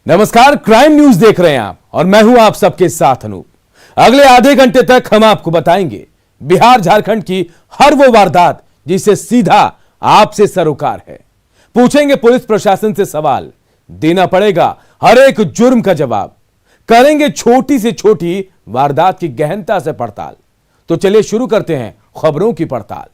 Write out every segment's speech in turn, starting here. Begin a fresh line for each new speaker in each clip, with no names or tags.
नमस्कार, crime news देख रहे हैं आप और मैं हूं आप सबके साथ अनूप। अगले आधे घंटे तक हम आपको बताएंगे बिहार झारखंड की हर वो वारदात जिसे सीधा आपसे सरोकार है। पूछेंगे पुलिस प्रशासन से सवाल, देना पड़ेगा हर एक जुर्म का जवाब। करेंगे छोटी से छोटी वारदात की गहनता से पड़ताल। तो चलिए शुरू करते हैं खबरों की पड़ताल।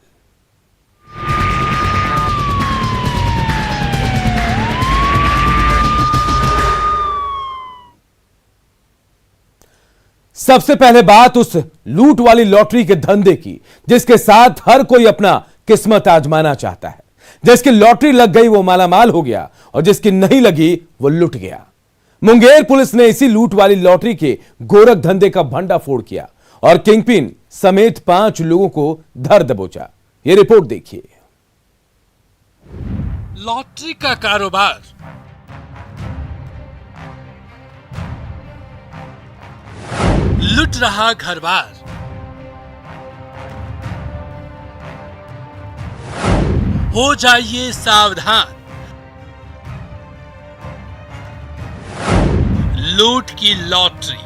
सबसे पहले बात उस लूट वाली लॉटरी के धंधे की जिसके साथ हर कोई अपना किस्मत आजमाना चाहता है। जिसकी लॉटरी लग गई वो मालामाल हो गया और जिसकी नहीं लगी वो लुट गया। मुंगेर पुलिस ने इसी लूट वाली लॉटरी के गोरख धंधे का भंडाफोड़ किया और किंगपिन समेत 5 लोगों को धर दबोचा। ये रिपोर्ट देखिए।
लॉटरी का कारोबार लुट रहा घर बार। हो जाइए सावधान, लूट की लॉटरी।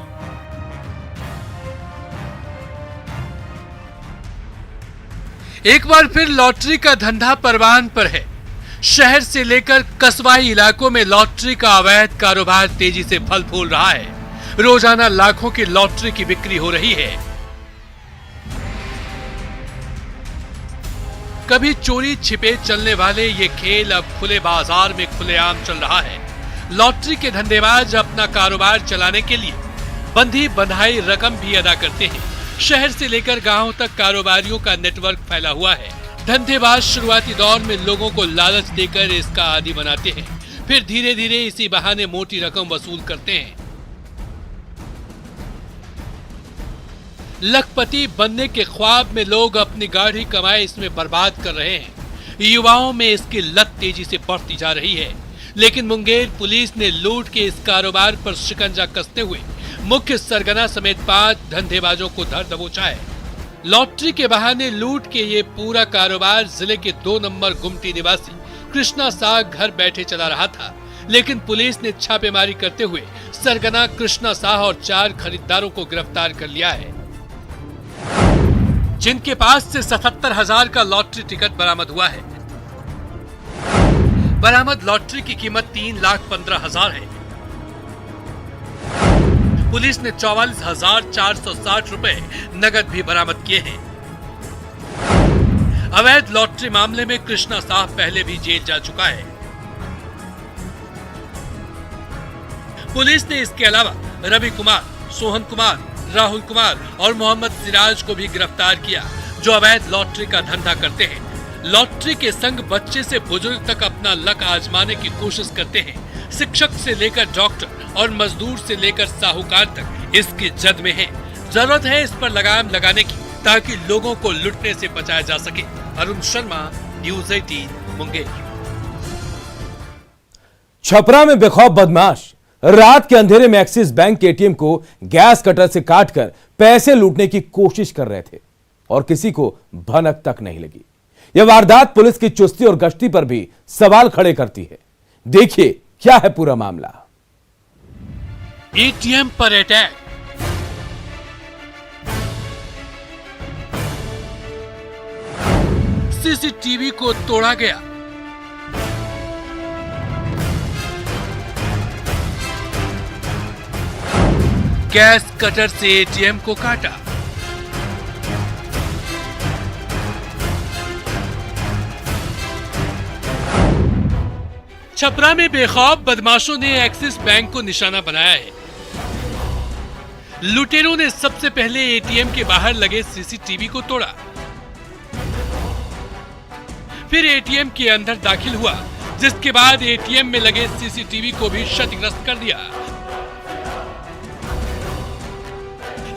एक बार फिर लॉटरी का धंधा परवान पर है। शहर से लेकर कस्बाई इलाकों में लॉटरी का अवैध कारोबार तेजी से फल फूल रहा है। रोजाना लाखों की लॉटरी की बिक्री हो रही है। कभी चोरी छिपे चलने वाले ये खेल अब खुले बाजार में खुलेआम चल रहा है। लॉटरी के धंधेबाज अपना कारोबार चलाने के लिए बंधी बंधाई रकम भी अदा करते हैं। शहर से लेकर गांव तक कारोबारियों का नेटवर्क फैला हुआ है। धंधेबाज शुरुआती दौर में लोगों को लालच देकर इसका आदी बनाते हैं, फिर धीरे धीरे इसी बहाने मोटी रकम वसूल करते हैं। लखपति बनने के ख्वाब में लोग अपनी गाढ़ी कमाई इसमें बर्बाद कर रहे हैं। युवाओं में इसकी लत तेजी से बढ़ती जा रही है। लेकिन मुंगेर पुलिस ने लूट के इस कारोबार पर शिकंजा कसते हुए मुख्य सरगना समेत 5 धंधेबाजों को धर दबोचा है। लॉटरी के बहाने लूट के ये पूरा कारोबार जिले के 2 नंबर गुमटी निवासी कृष्णा शाह घर बैठे चला रहा था। लेकिन पुलिस ने छापेमारी करते हुए सरगना कृष्णा शाह और 4 खरीदारों को गिरफ्तार कर लिया है, जिनके पास से 77,000 का लॉटरी टिकट बरामद हुआ है। बरामद लॉटरी की कीमत 3,15,000 है। पुलिस ने 44,460 रुपए नगद भी बरामद किए हैं। अवैध लॉटरी मामले में कृष्णा शाह पहले भी जेल जा चुका है। पुलिस ने इसके अलावा रवि कुमार, सोहन कुमार, राहुल कुमार और मोहम्मद सिराज को भी गिरफ्तार किया, जो अवैध लॉटरी का धंधा करते हैं। लॉटरी के संग बच्चे से बुजुर्ग तक अपना लक आजमाने की कोशिश करते हैं। शिक्षक से लेकर डॉक्टर और मजदूर से लेकर साहूकार तक इसकी जद में है। जरूरत है इस पर लगाम लगाने की ताकि लोगों को लुटने से बचाया जा सके। अरुण शर्मा, न्यूज़ 18 मुंगेर।
छपरा में बेखौफ बदमाश रात के अंधेरे में एक्सिस बैंक के एटीएम को गैस कटर से काटकर पैसे लूटने की कोशिश कर रहे थे और किसी को भनक तक नहीं लगी। यह वारदात पुलिस की चुस्ती और गश्ती पर भी सवाल खड़े करती है। देखिए क्या है पूरा मामला।
एटीएम पर अटैक। सीसीटीवी को तोड़ा गया। गैस कटर से एटीएम को काटा। छपरा में बेखौफ बदमाशों ने एक्सिस बैंक को निशाना बनाया है। लुटेरों ने सबसे पहले एटीएम के बाहर लगे सीसीटीवी को तोड़ा, फिर एटीएम के अंदर दाखिल हुआ, जिसके बाद एटीएम में लगे सीसीटीवी को भी क्षतिग्रस्त कर दिया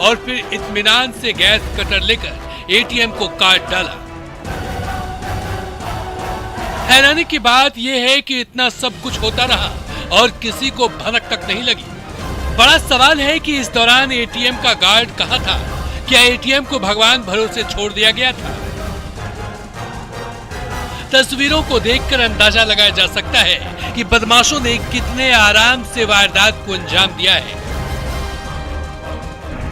और फिर इत्मीनान से गैस कटर लेकर एटीएम को काट डाला। हैरानी की बात यह है कि इतना सब कुछ होता रहा और किसी को भनक तक नहीं लगी। बड़ा सवाल है कि इस दौरान एटीएम का गार्ड कहां था? क्या एटीएम को भगवान भरोसे छोड़ दिया गया था? तस्वीरों को देखकर अंदाजा लगाया जा सकता है कि बदमाशों ने कितने आराम से वारदात को अंजाम दिया है।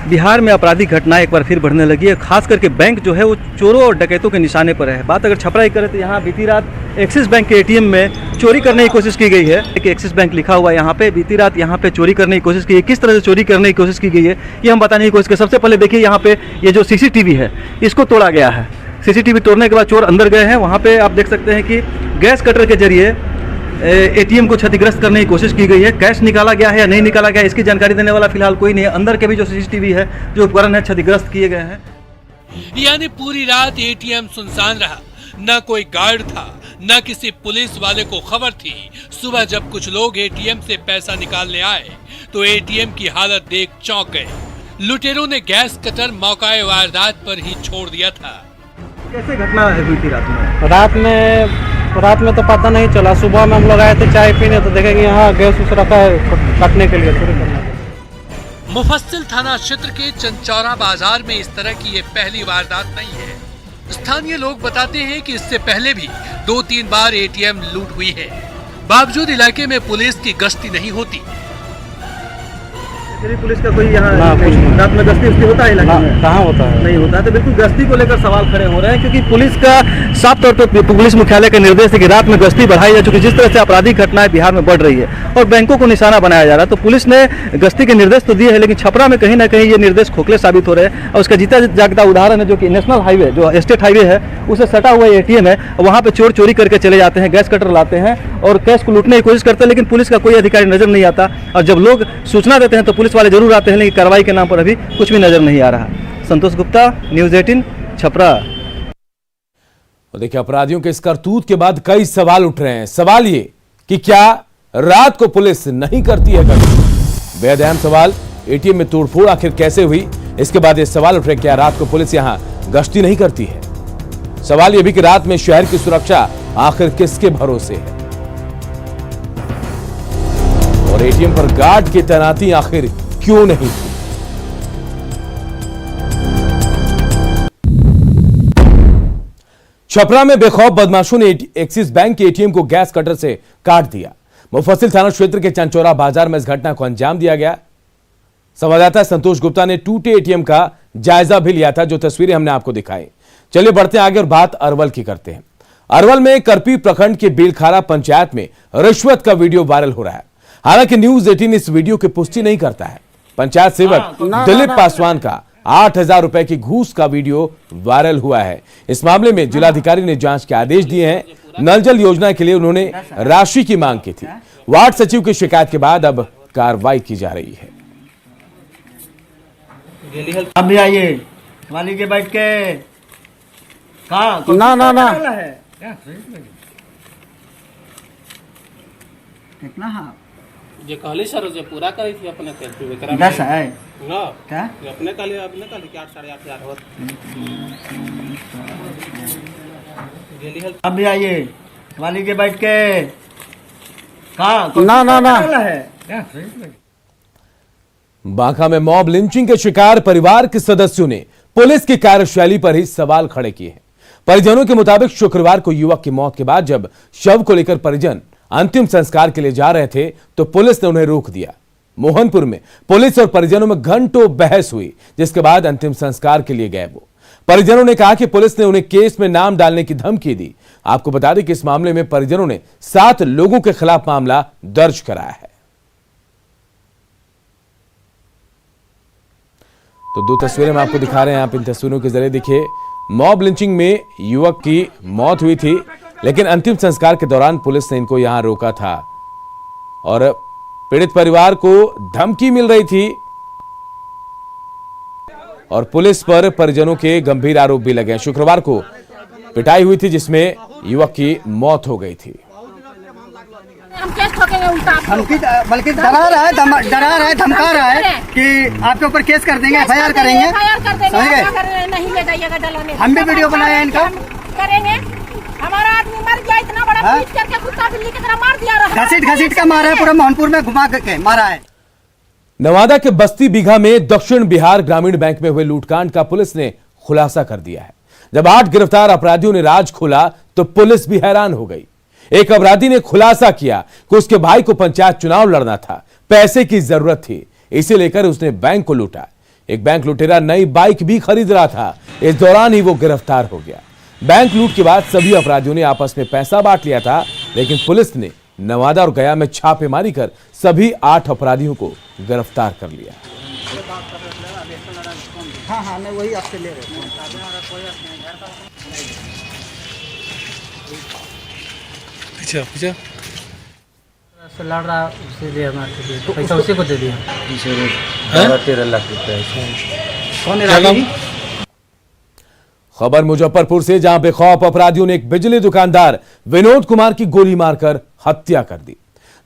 बिहार में आपराधिक घटनाएं एक बार फिर बढ़ने लगी है। खास करके बैंक जो है वो चोरों और डकैतों के निशाने पर है। बात अगर छपरा की करें तो यहाँ बीती रात एक्सिस बैंक के एटीएम में चोरी करने की कोशिश की गई है। एक एक्सिस बैंक लिखा हुआ है यहाँ पे। बीती रात यहाँ पे चोरी करने की कोशिश की गई। किस तरह से चोरी करने की कोशिश की गई है ये हम बताने की कोशिश करें। सबसे पहले देखिए यहाँ पे ये जो सीसीटीवी है इसको तोड़ा गया है। सीसीटीवी तोड़ने के बाद चोर अंदर गए हैं। वहाँ पे आप देख सकते हैं कि गैस कटर के जरिए एटीएम को क्षतिग्रस्त करने की कोशिश की गई है। कैश निकाला गया है या नहीं निकाला गया है इसकी जानकारी देने वाला फिलहाल कोई नहीं है। अंदर के भी जो सीसीटीवी है जो उपकरण है क्षतिग्रस्त किए गए हैं।
यानी पूरी रात एटीएम सुनसान रहा, न कोई गार्ड था, न किसी पुलिस वाले को खबर थी। सुबह जब कुछ लोग एटीएम से पैसा निकालने आए तो एटीएम की हालत देख चौंक गए। लुटेरों ने गैस कटर मौकाए वारदात पर ही छोड़ दिया था।
कैसे घटना हुई थी रात में?
रात में तो पता नहीं चला। सुबह में हम लोग आए थे चाय पीने तो देखेंगे यहाँ गैस उस रखा है काटने के लिए, चोरी करने के लिए।
मुफस्सिल थाना क्षेत्र के चंचौरा बाजार में इस तरह की ये पहली वारदात नहीं है। स्थानीय लोग बताते हैं कि इससे पहले भी 2-3 बार एटीएम लूट हुई है। बावजूद इलाके में पुलिस की गश्ती नहीं होती।
पुलिस का कोई यहाँ
रात
में गश्ती होता है इलाके में?
कहाँ होता है?
नहीं होता है। तो बिल्कुल गश्ती को लेकर सवाल खड़े हो रहे हैं क्योंकि पुलिस का साफ तौर पर पुलिस मुख्यालय का निर्देश है कि रात में गश्ती बढ़ाई जा चुकी। जिस तरह से आपराधिक घटनाएं बिहार में बढ़ रही है और बैंकों को निशाना बनाया जा रहा है तो पुलिस ने गश्ती के निर्देश तो दिए हैं, लेकिन छपरा में कहीं ना कहीं ये निर्देश खोखले साबित हो रहे हैं। और उसका जीता जागता उदाहरण है जो कि नेशनल हाईवे जो स्टेट हाईवे है उसे सटा हुआ एटीएम है। वहाँ पे चोर चोरी करके चले जाते हैं, गैस कटर लाते हैं और कैश को लूटने की कोशिश करते हैं, लेकिन पुलिस का कोई अधिकारी नजर नहीं आता। और जब लोग सूचना देते हैं तो पुलिस वाले जरूर आते हैं, लेकिन कार्रवाई के नाम पर अभी कुछ भी नजर नहीं आ रहा। संतोष गुप्ता, न्यूज़ 18 छपरा।
देखिए, अपराधियों के इस करतूत के बाद कई सवाल उठ रहे हैं। सवाल ये कि क्या रात को पुलिस नहीं करती है गश्त? बेहद अहम सवाल। एटीएम में तोड़फोड़ आखिर कैसे हुई? इसके बाद ये सवाल उठ रहे क्या रात को पुलिस यहां गश्ती नहीं करती है? सवाल यह भी कि रात में शहर की सुरक्षा आखिर किसके भरोसे है और एटीएम पर गार्ड की तैनाती आखिर क्यों नहीं थी? छपरा में बेखौफ बदमाशों ने एक्सिस बैंक के एटीएम को गैस कटर से काट दिया। मुफस्सिल थाना क्षेत्र के चंचौरा बाजार में इस घटना को अंजाम दिया गया। संवाददाता संतोष गुप्ता ने टूटे एटीएम का जायजा भी लिया था, जो तस्वीरें हमने आपको दिखाई। चलिए बढ़ते हैं आगे और बात अरवल की करते हैं। अरवल में करपी प्रखंड के बेलखारा पंचायत में रिश्वत का वीडियो वायरल हो रहा है। हालांकि न्यूज़ 18 इस वीडियो की पुष्टि नहीं करता है। पंचायत सेवक दिलीप पासवान का 8,000 रुपए की घूस का वीडियो वायरल हुआ है। इस मामले में जिलाधिकारी ने जांच के आदेश दिए हैं। नल जल योजना के लिए उन्होंने राशि की मांग की थी। वार्ड सचिव की शिकायत के बाद अब कार्रवाई की जा रही है।
अब भी आइए वाली के बैठ के
ना
कितना हाँ
जे कहली सर जे पूरा करी थी अपने के
10 है
ना
क्या
अपने कहली 8 साढ़े 8 हजार होत गेली हल।
अब भी आइए वाली के बैठ के
ना
बांका में मॉब लिंचिंग के शिकार परिवार के सदस्यों ने पुलिस की कार्यशैली पर ही सवाल खड़े किए हैं। परिजनों के मुताबिक शुक्रवार को युवक की मौत के बाद जब शव को लेकर परिजन अंतिम संस्कार के लिए जा रहे थे तो पुलिस ने उन्हें रोक दिया। मोहनपुर में पुलिस और परिजनों में घंटों बहस हुई, जिसके बाद अंतिम संस्कार के लिए गए वो। परिजनों ने कहा कि पुलिस ने उन्हें केस में नाम डालने की धमकी दी। आपको बता दें कि इस मामले में परिजनों ने 7 लोगों के खिलाफ मामला दर्ज कराया है। तो 2 तस्वीरें हम आपको दिखा रहे हैं। आप इन तस्वीरों के जरिए देखिए, मॉब लिंचिंग में युवक की मौत हुई थी, लेकिन अंतिम संस्कार के दौरान पुलिस ने इनको यहां रोका था और पीड़ित परिवार को धमकी मिल रही थी और पुलिस पर परिजनों के गंभीर आरोप भी लगे। शुक्रवार को पिटाई हुई थी जिसमें युवक की मौत हो गई थी।
हम केस ठोकेंगे उल्टा,
बल्कि डरा रहा है धमका रहा है कि आपके ऊपर केस कर देंगे, FIR करेंगे।
अगर नहीं ले जाइएगा डलाने।
हम भी वीडियो बनाए हैं इनका।
करेंगे। हमारा आदमी मर गया, इतना बड़ा पीट करके कुत्ता बिल्ली की तरह मार दिया।
घसीट का मारा है, पूरा मोहनपुर में घुमा के मारा है।
नवादा के बस्ती बीघा में दक्षिण बिहार ग्रामीण बैंक में हुए लूटकांड का पुलिस ने खुलासा कर दिया है। जब 8 गिरफ्तार अपराधियों ने राज खोला तो पुलिस भी हैरान हो गई। एक अपराधी ने खुलासा किया कि उसके भाई को पंचायत चुनाव लड़ना था, पैसे की जरूरत थी, इसे लेकर उसने बैंक को लूटा। एक बैंक लुटेरा नई बाइक भी खरीद रहा था, इस दौरान ही वो गिरफ्तार हो गया। बैंक लूट के बाद सभी अपराधियों ने आपस में पैसा बांट लिया था, लेकिन पुलिस ने नवादा और गया में छापेमारी कर सभी 8 अपराधियों को गिरफ्तार कर लिया।
हाँ मैं वही आपसे ले रहा हूँ।
लड़ रहा उसे दे हमारे पैसा उसी को दे दिया।
13 लाख रुपए।
कौन है?
खबर मुजफ्फरपुर से, जहां बेखौफ अपराधियों ने एक बिजली दुकानदार विनोद कुमार की गोली मारकर हत्या कर दी।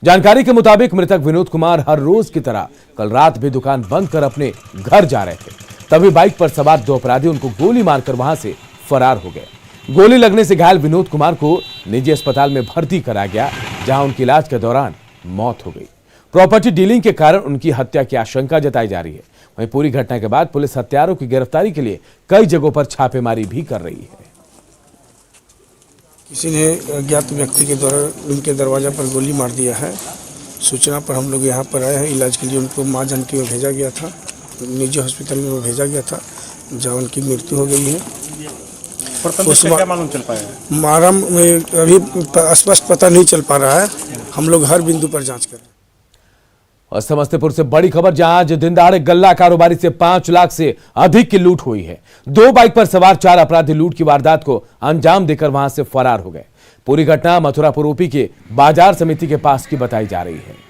जानकारी के मुताबिक मृतक विनोद कुमार हर रोज की तरह कल रात भी दुकान बंद कर अपने घर जा रहे थे, तभी बाइक पर सवार 2 अपराधी उनको गोली मारकर वहां से फरार हो गए। गोली लगने से घायल विनोद कुमार को निजी अस्पताल में भर्ती कराया गया, जहां उनकी इलाज के दौरान मौत हो गई। प्रॉपर्टी डीलिंग के कारण उनकी हत्या की आशंका जताई जा रही है। वहीं पूरी घटना के बाद पुलिस हत्यारों की गिरफ्तारी के लिए कई जगहों पर छापेमारी भी कर रही है।
किसी ने अज्ञात व्यक्ति के द्वारा उनके दरवाजा पर गोली मार दिया है। सूचना पर हम लोग यहाँ पर आए हैं। इलाज के लिए उनको माँ जानकी में भेजा गया था, निजी हॉस्पिटल में वो भेजा गया था, जहाँ उनकी मृत्यु हो गई है।
क्या मालूम चल पाया?
मारम में अभी स्पष्ट पता नहीं चल पा रहा है, हम लोग हर बिंदु पर जांच कर रहे हैं।
और समस्तीपुर से बड़ी खबर, जहां आज दिन दहाड़े गल्ला कारोबारी से 5 लाख से अधिक की लूट हुई है। 2 बाइक पर सवार 4 अपराधी लूट की वारदात को अंजाम देकर वहां से फरार हो गए। पूरी घटना मथुरापुर ओपी के बाजार समिति के पास की बताई जा रही है।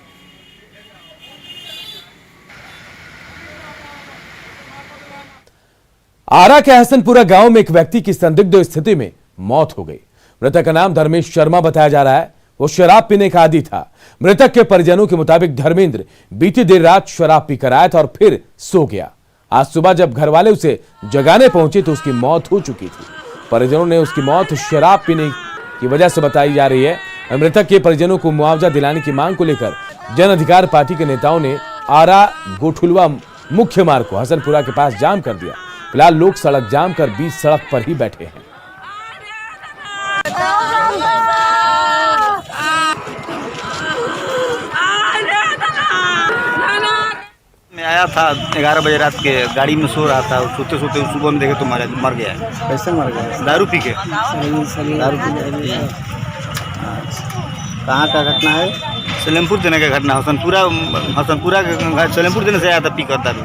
आरा के हसनपुरा गांव में एक व्यक्ति की संदिग्ध स्थिति में मौत हो गई। मृतक का नाम धर्मेश शर्मा बताया जा रहा है। वो शराब पीने का आदी था। मृतक के परिजनों के मुताबिक धर्मेंद्र बीती देर रात शराब पीकर आया था और फिर सो गया। आज सुबह जब घर वाले उसे जगाने पहुंचे तो उसकी मौत हो चुकी थी। परिजनों ने उसकी मौत शराब पीने की वजह से बताई जा रही है। मृतक के परिजनों को मुआवजा दिलाने की मांग को लेकर जन अधिकार पार्टी के नेताओं ने आरा गोठुलवा मुख्य मार्ग को हसनपुरा के पास जाम कर दिया। फिलहाल लोग सड़क जाम कर बीच सड़क पर ही बैठे हैं।
मैं आया था 11 बजे रात के, गाड़ी में सो रहा था। सोते सोते सुबह में देखे तो मर गया।
कैसे मर गया?
दारू पी के।
दारू पी के। कहाँ का घटना है?
सलेमपुर देने का घटना। हसनपुरा के सलेमपुर देने से आया था पी कर दारू।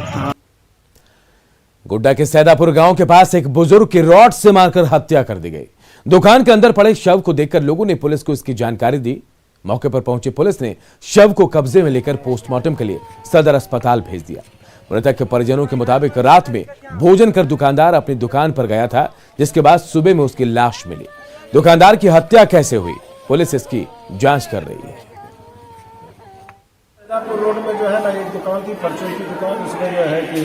गोड्डा के सैदापुर गांव के पास एक बुजुर्ग की रॉड से मारकर हत्या कर दी गई। दुकान के अंदर पड़े शव को देखकर लोगों ने पुलिस को इसकी जानकारी दी। मौके पर पहुंची पुलिस ने शव को कब्जे में लेकर पोस्टमार्टम के लिए सदर अस्पताल भेज दिया। मृतक के परिजनों के मुताबिक रात में भोजन कर दुकानदार अपनी दुकान पर गया था, जिसके बाद सुबह में उसकी लाश मिली। दुकानदार की हत्या कैसे हुई, पुलिस इसकी जांच कर रही है।
सैदापुर रोड में जो है ना एक दुकान थी, परचून की दुकान। उसमें जो है कि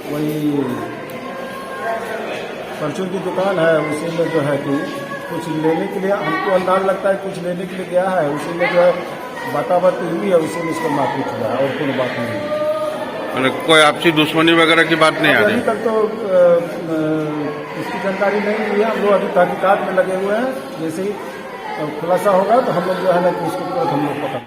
वही परचून की दुकान है, उसी में जो है कि कुछ लेने के लिए, हमको अंदाज लगता है कुछ लेने के लिए गया है। उसी में जो है बाताबाती हुई है, उसी में इसका मारपीट हुआ है और कोई बात नहीं है।
कोई आपसी दुश्मनी वगैरह की बात नहीं आ रही?
अभी तक तो इसकी जानकारी नहीं हुई है। हम लोग अभी तहकीकात में लगे हुए हैं। जैसे ही खुलासा होगा तो हम लोग जो है ना कि उसको तुरंत हम लोग पकड़।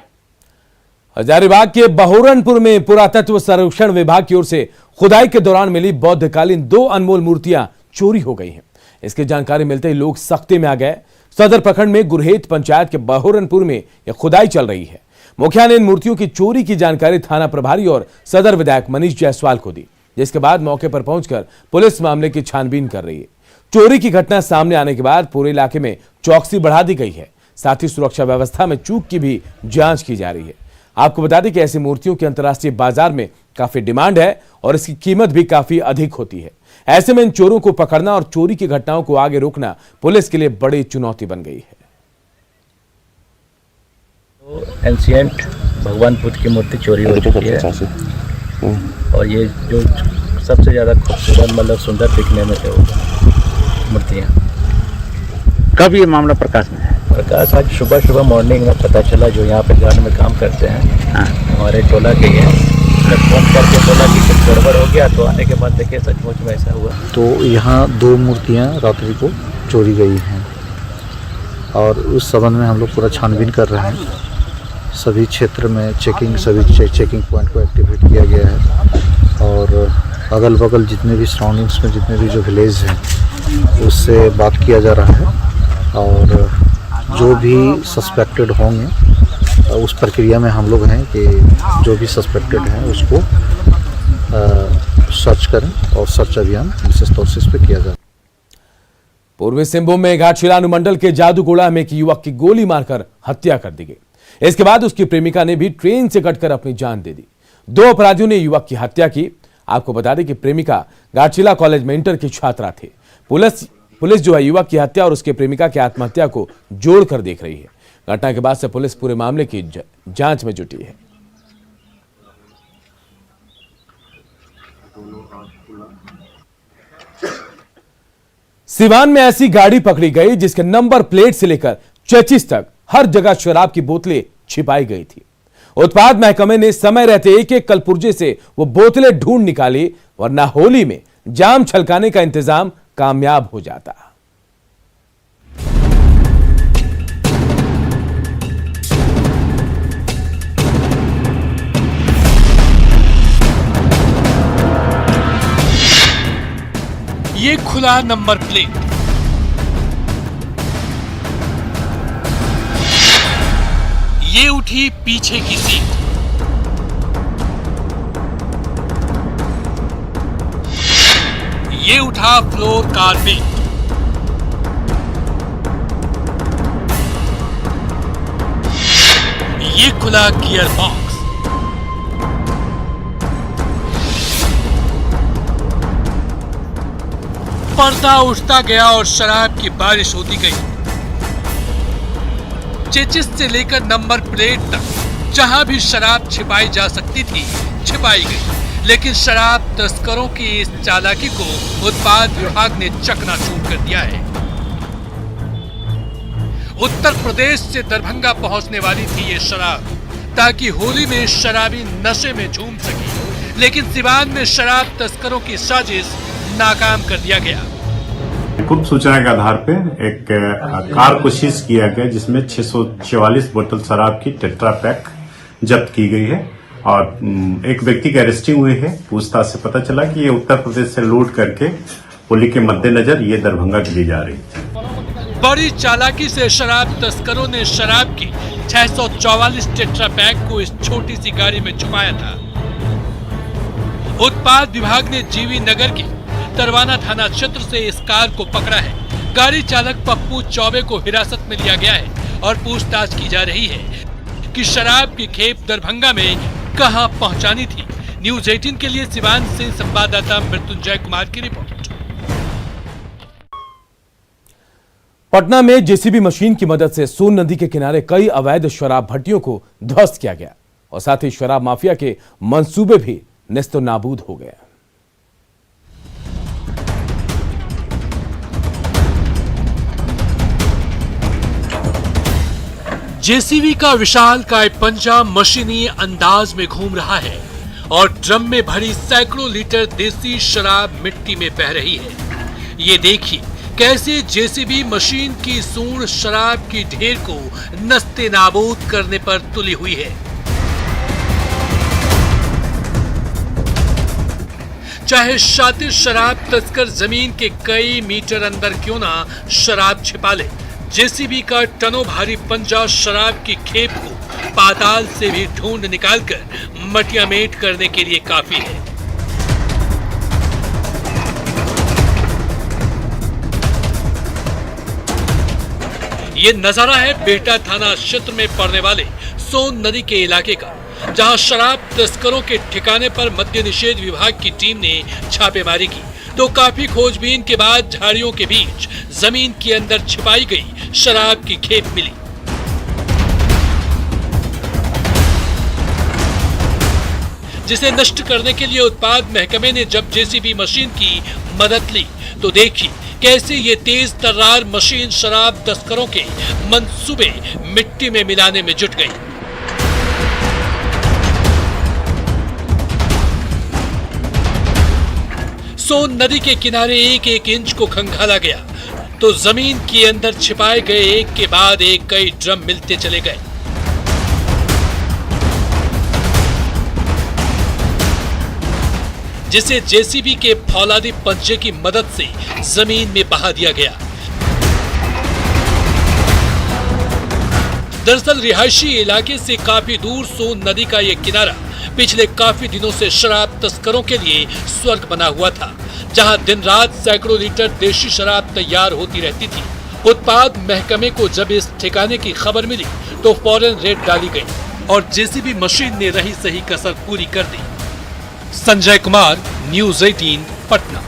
हजारीबाग के बहोरनपुर में पुरातत्व सर्वेक्षण विभाग की ओर से खुदाई के दौरान मिली बौद्धकालीन 2 अनमोल मूर्तियां चोरी हो गई हैं। इसकी जानकारी मिलते ही लोग सख्ती में आ गए। सदर प्रखंड में गुरहेत पंचायत के बहोरनपुर में यह खुदाई चल रही है। मुखिया ने इन मूर्तियों की चोरी की जानकारी थाना प्रभारी और सदर विधायक मनीष जायसवाल को दी, जिसके बाद मौके पर पहुंचकर पुलिस मामले की छानबीन कर रही है। चोरी की घटना सामने आने के बाद पूरे इलाके में चौकसी बढ़ा दी गई है। साथ ही सुरक्षा व्यवस्था में चूक की भी जांच की जा रही है। आपको बता दें कि ऐसी मूर्तियों की अंतर्राष्ट्रीय बाजार में काफी डिमांड है और इसकी कीमत भी काफी अधिक होती है। ऐसे में इन चोरों को पकड़ना और चोरी की घटनाओं को आगे रोकना पुलिस के लिए बड़ी चुनौती बन गई है।
तो एंशिएंट भगवान बुद्ध की मूर्ति चोरी हो चुकी है और ये जो सबसे ज़्यादा खूबसूरत मतलब सुंदर दिखने में थे वो मूर्तियाँ।
कब ये मामला प्रकाश में है?
प्रकाश आज सुबह मॉर्निंग में पता चला, जो यहाँ पे गार्ड में काम करते हैं हमारे टोला के ही हैं। जब फोन करके बोला कि कुछ गड़बड़ हो गया तो आने के बाद देखिए सचमुच में ऐसा हुआ।
तो यहाँ 2 मूर्तियाँ रात्रि को चोरी गई हैं।
और उस संबंध में हम लोग पूरा छानबीन कर रहे हैं। सभी क्षेत्र में सभी चेकिंग पॉइंट को एक्टिवेट किया गया है और अगल बगल जितने भी सराउंडिंग्स में जितने भी जो विलेज हैं उससे बात किया जा रहा है और जो भी सस्पेक्टेड होंगे उस प्रक्रिया में हम लोग हैं कि जो भी सस्पेक्टेड हैं उसको सर्च करें और सर्च अभियान विशेष तौर से इस पर किया जाए।
पूर्वी सिंहभूम में घाटशिला अनुमंडल के जादूगोड़ा में एक युवक की गोली मारकर हत्या कर दी गई। इसके बाद उसकी प्रेमिका ने भी ट्रेन से कटकर अपनी जान दे दी। 2 अपराधियों ने युवक की हत्या की। आपको बता दें कि प्रेमिका घाटशिला कॉलेज में इंटर की छात्रा थे। पुलिस जो है युवक की हत्या और उसके प्रेमिका की आत्महत्या को जोड़कर देख रही है। घटना के बाद से पुलिस पूरे मामले की जांच में जुटी है। सिवान में ऐसी गाड़ी पकड़ी गई जिसके नंबर प्लेट से लेकर चेचिस तक हर जगह शराब की बोतलें छिपाई गई थी। उत्पाद महकमे ने समय रहते एक कलपुर्जे से वो बोतलें ढूंढ निकाली, वरना होली में जाम छलकाने का इंतजाम कामयाब हो जाता।
ये खुला नंबर प्लेट, ये उठी पीछे की सीट, ये उठा फ्लोर कारपेट, ये खुला गियर बॉक्स, पर्दा उठता गया और शराब की बारिश होती गई। चेचिस से लेकर नंबर प्लेट तक जहां भी शराब छिपाई जा सकती थी छिपाई गई, लेकिन शराब तस्करों की इस चालाकी को उत्पाद विभाग ने चकनाचूर कर दिया है। उत्तर प्रदेश से दरभंगा पहुंचने वाली थी ये शराब ताकि होली में शराबी नशे में झूम सके, लेकिन सिवान में शराब तस्करों की साजिश नाकाम कर दिया गया।
गुप्त सूचना के आधार पे एक कार को सीज किया गया जिसमें 644 बोतल शराब की टेट्रा पैक जब्त की गई है और एक व्यक्ति की अरेस्टिंग हुई है। पूछताछ से पता चला कि ये उत्तर प्रदेश से लोड करके होली के मद्देनजर ये दरभंगा के लिए जा रही थी।
बड़ी चालाकी से शराब तस्करों ने शराब की 644 टेट्रा पैक को इस छोटी सी गाड़ी में छुपाया था। उत्पाद विभाग ने जीवी नगर के तरवाना थाना क्षेत्र से इस कार को पकड़ा है। गाड़ी चालक पप्पू चौबे को हिरासत में लिया गया है और पूछताछ की जा रही है कि शराब की खेप दरभंगा में कहां पहुंचानी थी। न्यूज 18 के लिए सिवान से संवाददाता मृत्युंजय कुमार की रिपोर्ट।
पटना में जेसीबी मशीन की मदद से सोन नदी के किनारे कई अवैध शराब भट्टियों को ध्वस्त किया गया और साथ ही शराब माफिया के मंसूबे भी नेस्तो नाबूद हो गए।
जेसीबी का विशालकाय पंजा मशीनी अंदाज में घूम रहा है और ड्रम में भरी सैकड़ों लीटर देसी शराब मिट्टी में बह रही है। ये देखिए कैसे जेसीबी मशीन की सूंड शराब की ढेर को नस्ते नाबूद करने पर तुली हुई है। चाहे शातिर शराब तस्कर जमीन के कई मीटर अंदर क्यों ना शराब छिपा ले, जेसीबी का टनों भारी पंजा शराब की खेप को पाताल से भी ढूंढ निकालकर मटियामेट करने के लिए काफी है। ये नजारा है बेहटा थाना क्षेत्र में पड़ने वाले सोन नदी के इलाके का, जहां शराब तस्करों के ठिकाने पर मद्य निषेध विभाग की टीम ने छापेमारी की तो काफी खोजबीन के बाद झाड़ियों के बीच जमीन के अंदर छिपाई गई शराब की खेप मिली। जिसे नष्ट करने के लिए उत्पाद महकमे ने जब जेसीबी मशीन की मदद ली तो देखिए कैसे ये तेज तर्रार मशीन शराब तस्करों के मंसूबे मिट्टी में मिलाने में जुट गई। सोन नदी के किनारे एक एक इंच को खंगाला गया। तो जमीन के अंदर छिपाए गए एक के बाद एक कई ड्रम मिलते चले गए। जिसे जेसीबी के फौलादी पंजे की मदद से जमीन में बहा दिया गया। दरअसल रिहायशी इलाके से काफी दूर सोन नदी का यह किनारा पिछले काफी दिनों से शराब तस्करों के लिए स्वर्ग बना हुआ था, जहां दिन रात सैकड़ों लीटर देशी शराब तैयार होती रहती थी। उत्पाद महकमे को जब इस ठिकाने की खबर मिली तो फौरन रेड डाली गई और जेसीबी मशीन ने रही सही कसर पूरी कर दी। संजय कुमार, न्यूज़ 18, पटना।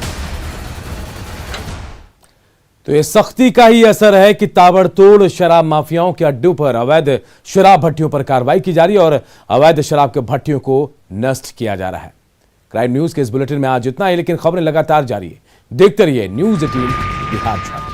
तो ये सख्ती का ही असर है कि ताबड़तोड़ शराब माफियाओं के अड्डों पर अवैध शराब भट्टियों पर कार्रवाई की जा रही है और अवैध शराब के भट्टियों को नष्ट किया जा रहा है। क्राइम न्यूज के इस बुलेटिन में आज इतना ही, लेकिन खबरें लगातार जारी है। देखते रहिए न्यूज़ 18 बिहार झारखंड।